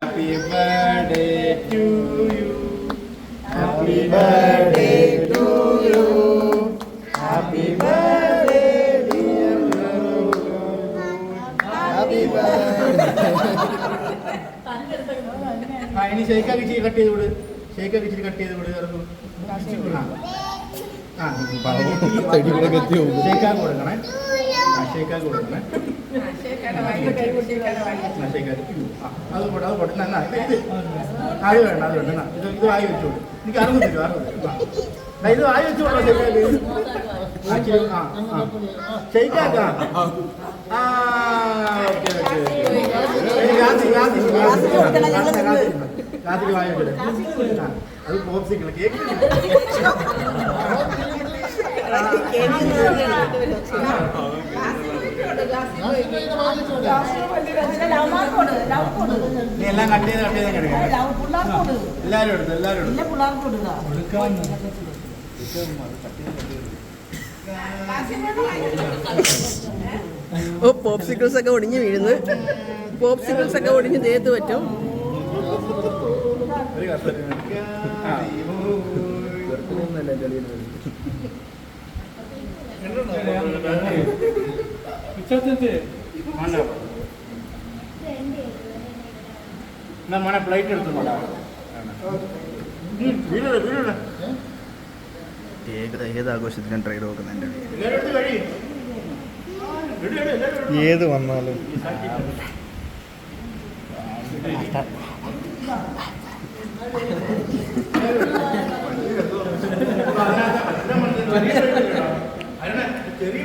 Happy birthday to you. Happy birthday to you. Happy birthday dear Raghu. Happy birthday. ഇനി ഷെയ്ക്കാക്കി ഇച്ചിരി cut ചെയ്ത് വിട്. ഷെയ്ക്കാക്കി ഇച്ചിരി കട്ട് ചെയ്ത് വിട്. ഷെയ്ക്കാക്ക് കൊടുക്കണേ. ഷെയ്ക്കാക്ക് കൊടുക്കണേ. അത് പോട്ടെ അത് പോട്ടെ. അത് വേണ്ട അത് വേണ്ട. ഇത് വായി വെച്ചോളൂ. എനിക്ക് അറിവില്ല ഇത് വായി വെച്ചോളൂ. ഷെയ്ക്കാക്ക് ഷെയ്ക്കാക്കാ. Okay okay. രാത്രി വായി വെച്ചോളൂ. അത് പോപ്സിക്കിൾ കേക്ക്. നീ എല്ലാം കട്ട് ചെയ്ത് എല്ലാവരും എടുത്തു എല്ലാവരും ഓ പോപ്സിക്കിൾസ് ഒക്കെ ഒടിഞ്ഞ് വീഴുന്നു. പോപ്സിക്കിൾസ് ഒക്കെ ഒടിഞ്ഞ് ദേഹത്ത് പറ്റും. മോനെ പ്ലേറ്റ് എടുത്തു ഏതാഘോഷത്തിനും ട്രൈഡ് നോക്കുന്നുണ്ട്. ഏത് വന്നാലും ചെറിയ